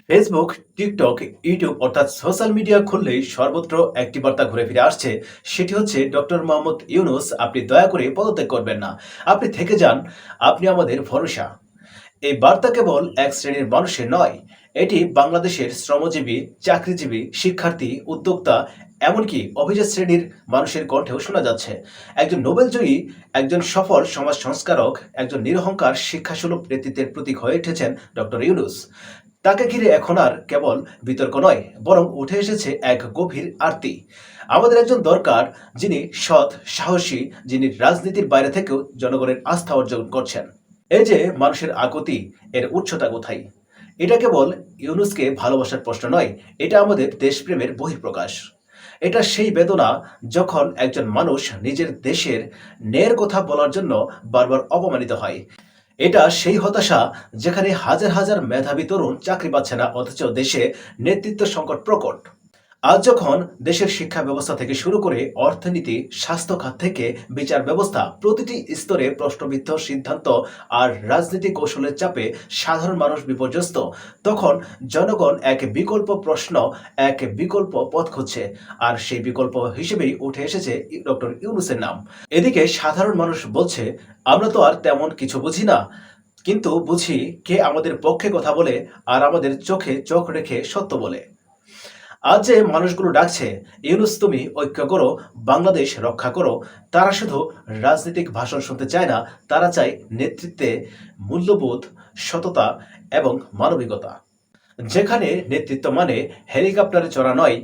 Facebook, TikTok, YouTube অর্থাৎ social media খুললেই সর্বত্র একটি বার্তা ঘুরে ফিরে আসছে। সেটি হচ্ছে ডক্টর মোহাম্মদ ইউনূস আপনি দয়া করে পদত্যাগ করবেন না। আপনি থেকে যান, আপনি আমাদের ভরসা। এই বার্তা কেবল এক শ্রেণীর মানুষের নয়, এটি বাংলাদেশের শ্রমজীবী, চাকরিজীবী, শিক্ষার্থী, উদ্যোক্তা, এমনকি অভিজাত শ্রেণীর মানুষের কণ্ঠেও শোনা যাচ্ছে। একজন নোবেলজয়ী, একজন সফল সমাজ সংস্কারক, একজন নিরহংকার শিক্ষাসুলভ নেতৃত্বের প্রতীক হয়ে উঠেছেন ডক্টর ইউনূস। তাকে ঘিরে এখন আর কেবল বিতর্ক নয়, বরং উঠে এসেছে এক গভীর আরতি। আমাদের একজন দরকার, যিনি সৎ, সাহসী, যিনি রাজনীতির বাইরে থেকেও জনগণের আস্থা অর্জন করছেন। এই যে মানুষের আকুতি, এর উচ্চতা কোথায়? এটা কেবল ইউনূসকে ভালোবাসার প্রশ্ন নয়, এটা আমাদের দেশপ্রেমের বহিঃপ্রকাশ। এটা সেই বেদনা যখন একজন মানুষ নিজের দেশের ন্যায়ের কথা বলার জন্য বারবার অপমানিত হয়। এটা সেই হতাশা যেখানে হাজার হাজার মেধাবী তরুণ চাকরি পাচ্ছে না, অথচ দেশে নেতৃত্ব সংকট প্রকট। আজ যখন দেশের শিক্ষা ব্যবস্থা থেকে শুরু করে অর্থনীতি, স্বাস্থ্য খাত থেকে বিচার ব্যবস্থা, প্রতিটি স্তরে প্রশ্নবিদ্ধ সিদ্ধান্ত আর রাজনৈতিক কৌশলের চাপে সাধারণ মানুষ বিপর্যস্ত, তখন জনগণ এক বিকল্প প্রশ্ন, এক বিকল্প পথ খুঁজছে। আর সেই বিকল্প হিসেবেই উঠে এসেছে ডক্টর ইউনূসের নাম। এদিকে সাধারণ মানুষ বলছে, আমরা তো আর তেমন কিছু বুঝি না, কিন্তু বুঝি কে আমাদের পক্ষে কথা বলে আর আমাদের চোখে চোখ রেখে সত্য বলে। আজ যে মানুষগুলো ডাকছে, ইউনূস তুমি ঐক্য করো, বাংলাদেশ রক্ষা করো, তারা শুধু রাজনৈতিক ভাষণ শুনতে চায় না, তারা চায় নেতৃত্বে মূল্যবোধ, সততা এবং মানবিকতা। যেখানে নেতৃত্ব মানে হেলিকপ্টারে চড়া নয়,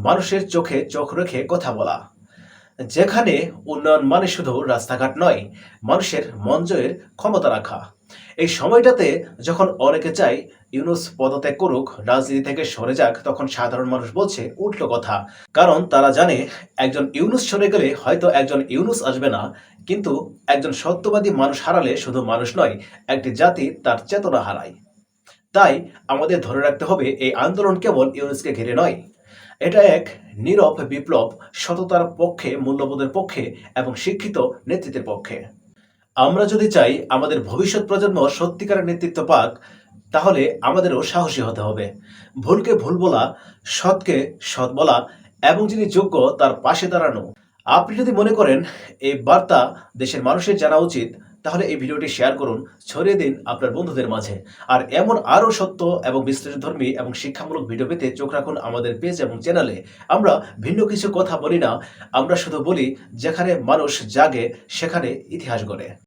মানুষের চোখে চোখ রেখে কথা বলা। যেখানে উন্নয়ন মানে শুধু রাস্তাঘাট নয়, মানুষের মন জয়ের ক্ষমতা রাখা। এই সময়টাতে যখন অনেকে চায় ইউনূস পদত্যাগ করুক, রাজনীতি থেকে সরে যাক, তখন সাধারণ মানুষ বলছে উল্টো কথা। কারণ তারা জানে একজন ইউনূস সরে গেলে হয়তো একজন ইউনূস আসবে না, কিন্তু একজন সত্যবাদী মানুষ হারালে শুধু মানুষ নয়, একটি জাতি তার চেতনা হারায়। তাই আমাদের ধরে রাখতে হবে, এই আন্দোলন কেবল ইউনূসকে ঘিরে নয়, এটা এক নীরব বিপ্লব, সততার পক্ষে, মূল্যবোধের পক্ষে এবং শিক্ষিত নেতৃত্বের পক্ষে। আমরা যদি চাই আমাদের ভবিষ্যৎ প্রজন্ম সত্যিকারের নেতৃত্ব পাক, তাহলে আমাদেরও সাহসী হতে হবে। ভুলকে ভুল বলা, সৎকে সৎ বলা এবং যিনি যোগ্য তার পাশে দাঁড়ানো। আপনি যদি মনে করেন এই বার্তা দেশের মানুষের জানা উচিত, তাহলে এই ভিডিওটি শেয়ার করুন, ছড়িয়ে দিন আপনার বন্ধুদের মাঝে। আর এমন আরও সত্য এবং বিশ্লেষণধর্মী এবং শিক্ষামূলক ভিডিও পেতে চোখ রাখুন আমাদের পেজ এবং চ্যানেলে। আমরা ভিন্ন কিছু কথা বলি না, আমরা শুধু বলি যেখানে মানুষ জাগে সেখানে ইতিহাস গড়ে।